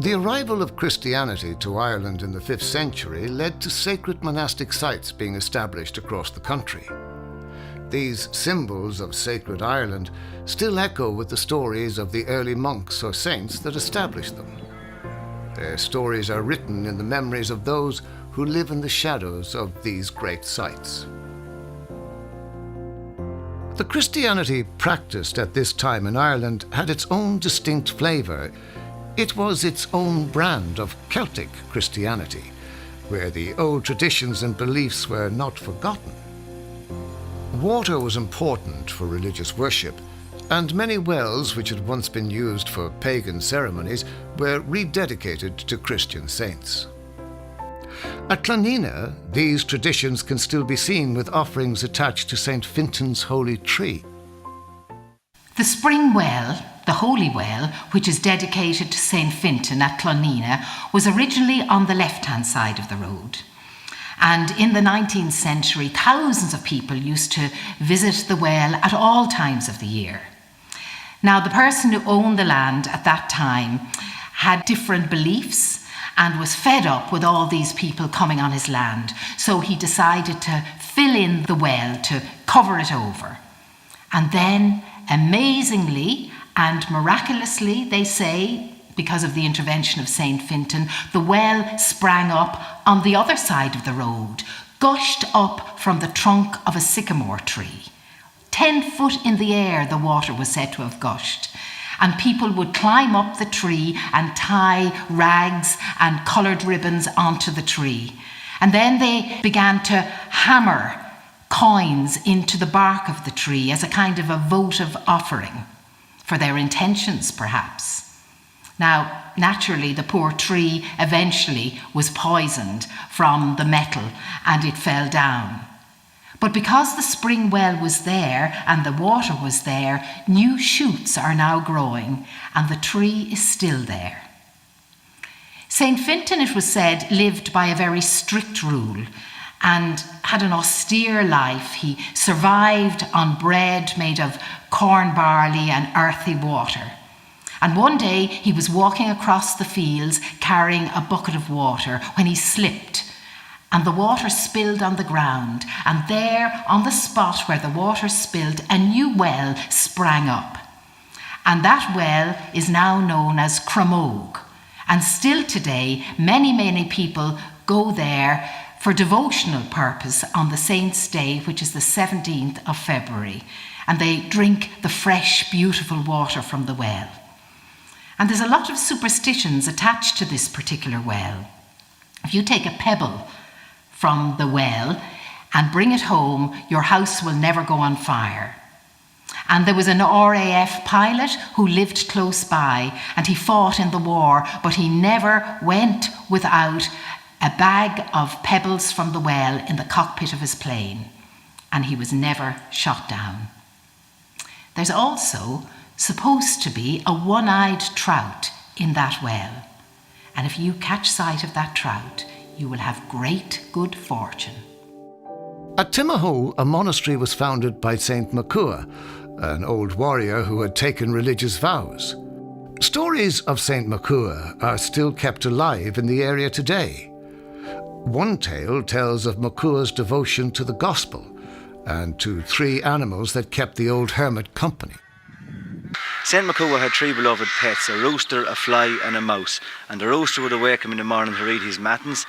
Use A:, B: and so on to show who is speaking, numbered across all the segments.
A: The arrival of Christianity to Ireland in the 5th century led to sacred monastic sites being established across the country. These symbols of sacred Ireland still echo with the stories of the early monks or saints that established them. Their stories are written in the memories of those who live in the shadows of these great sites. The Christianity practiced at this time in Ireland had its own distinct flavour. It was its own brand of Celtic Christianity, where the old traditions and beliefs were not forgotten. Water was important for religious worship, and many wells which had once been used for pagan ceremonies were rededicated to Christian saints. At Clonina, these traditions can still be seen with offerings attached to St. Fintan's holy tree.
B: The spring well, the Holy Well, which is dedicated to St. Fintan at Clonina, was originally on the left-hand side of the road. And in the 19th century, thousands of people used to visit the well at all times of the year. Now, the person who owned the land at that time had different beliefs and was fed up with all these people coming on his land. So he decided to fill in the well, to cover it over. And then, amazingly and miraculously, they say, because of the intervention of St. Fintan, the well sprang up on the other side of the road, gushed up from the trunk of a sycamore tree. 10 foot in the air the water was said to have gushed. And people would climb up the tree and tie rags and coloured ribbons onto the tree. And then they began to hammer coins into the bark of the tree as a kind of a votive offering for their intentions, perhaps. Now, naturally, the poor tree eventually was poisoned from the metal and it fell down. But because the spring well was there and the water was there, new shoots are now growing and the tree is still there. St. Fintan, it was said, lived by a very strict rule and had an austere life. He survived on bread made of corn barley and earthy water. And one day he was walking across the fields carrying a bucket of water when he slipped, and the water spilled on the ground, and there on the spot where the water spilled, a new well sprang up. And that well is now known as Cramogue. And still today, many people go there for devotional purpose on the Saint's Day, which is the 17th of February. And they drink the fresh, beautiful water from the well. And there's a lot of superstitions attached to this particular well. If you take a pebble from the well and bring it home, your house will never go on fire. And there was an RAF pilot who lived close by, and he fought in the war, but he never went without a bag of pebbles from the well in the cockpit of his plane, and he was never shot down. There's also supposed to be a one-eyed trout in that well, and if you catch sight of that trout, you will have great good fortune.
A: At Timahoe, a monastery was founded by St. Macua, an old warrior who had taken religious vows. Stories of St. Macua are still kept alive in the area today. One tale tells of Macua's devotion to the gospel and to 3 animals that kept the old hermit company.
C: St. Macua had 3 beloved pets, a rooster, a fly and a mouse. And the rooster would awake him in the morning to read his matins,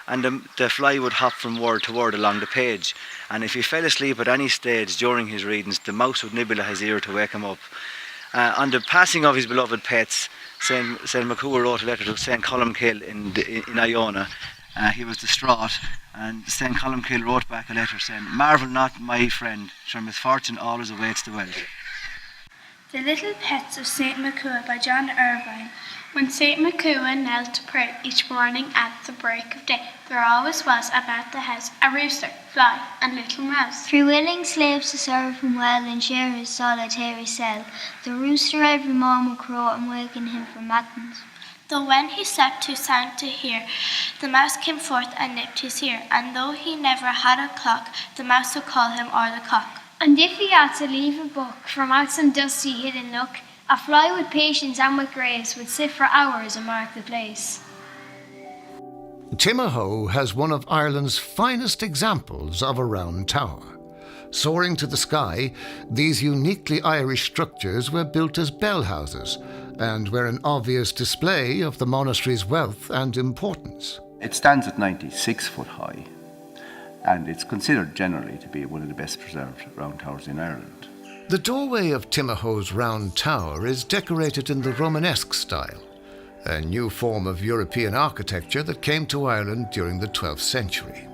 C: and the fly would hop from word to word along the page. And if he fell asleep at any stage during his readings, the mouse would nibble at his ear to wake him up. On the passing of his beloved pets, St. Macua wrote a letter to St. Columkill in Iona. He was distraught, and St. Columkill wrote back a letter saying, "Marvel not, my friend, for misfortune always awaits the well."
D: The Little Pets of St. Macua by John Irvine. When St. Macua knelt to pray each morning at the break of day, there always was about the house a rooster, fly, and little mouse.
E: 3 willing slaves to serve him well and share his solitary cell. The rooster every morn would crow and waken him from matins.
D: Though when he slept too sound to hear, the mouse came forth and nipped his ear. And though he never had a clock, the mouse would call him o'er the cock.
F: And if he had to leave a book from out some dusty hidden nook,
E: A fly with patience and with grace would sit for hours and mark the place.
A: Timahoe has one of Ireland's finest examples of a round tower. Soaring to the sky, these uniquely Irish structures were built as bell houses and were an obvious display of the monastery's wealth and importance.
F: It stands at 96 foot high, and it's considered generally to be one of the best preserved round towers in Ireland.
A: The doorway of Timahoe's round tower is decorated in the Romanesque style, a new form of European architecture that came to Ireland during the 12th century.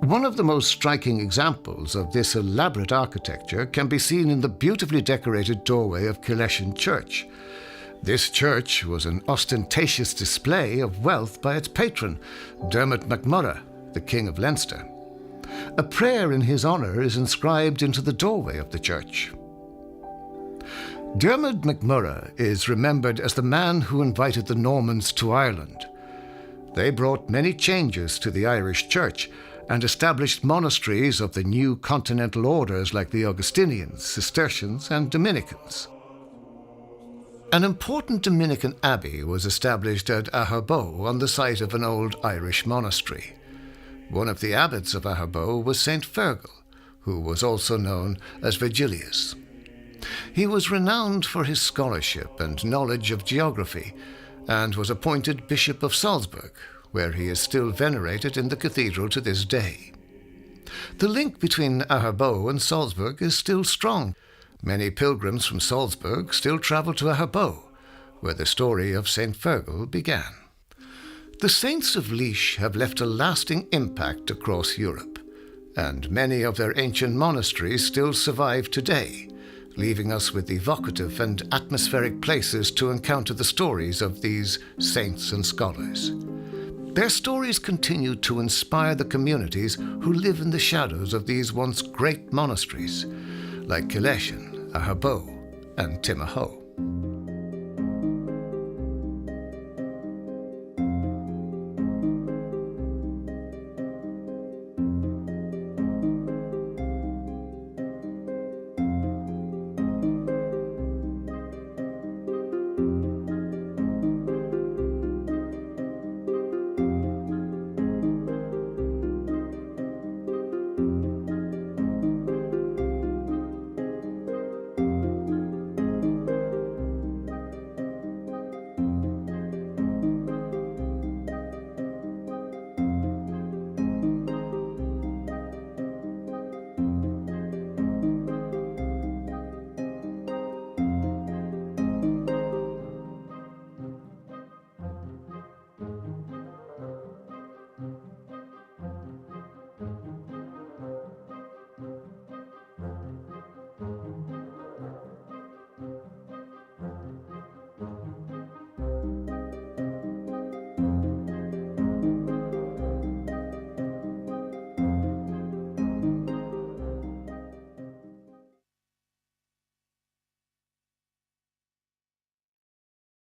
A: One of the most striking examples of this elaborate architecture can be seen in the beautifully decorated doorway of Kileshin Church. This church was an ostentatious display of wealth by its patron, Dermot MacMurrough, the King of Leinster. A prayer in his honour is inscribed into the doorway of the church. Dermot MacMurrough is remembered as the man who invited the Normans to Ireland. They brought many changes to the Irish Church and established monasteries of the new continental orders like the Augustinians, Cistercians, and Dominicans. An important Dominican abbey was established at Aherbow on the site of an old Irish monastery. One of the abbots of Aherbow was St. Fergal, who was also known as Virgilius. He was renowned for his scholarship and knowledge of geography, and was appointed Bishop of Salzburg, where he is still venerated in the cathedral to this day. The link between Aherbow and Salzburg is still strong. Many pilgrims from Salzburg still travel to Aherbow, where the story of St. Fergal began. The saints of Laois have left a lasting impact across Europe, and many of their ancient monasteries still survive today, leaving us with evocative and atmospheric places to encounter the stories of these saints and scholars. Their stories continue to inspire the communities who live in the shadows of these once great monasteries, like Kileshin, Aherbow, and Timahoe.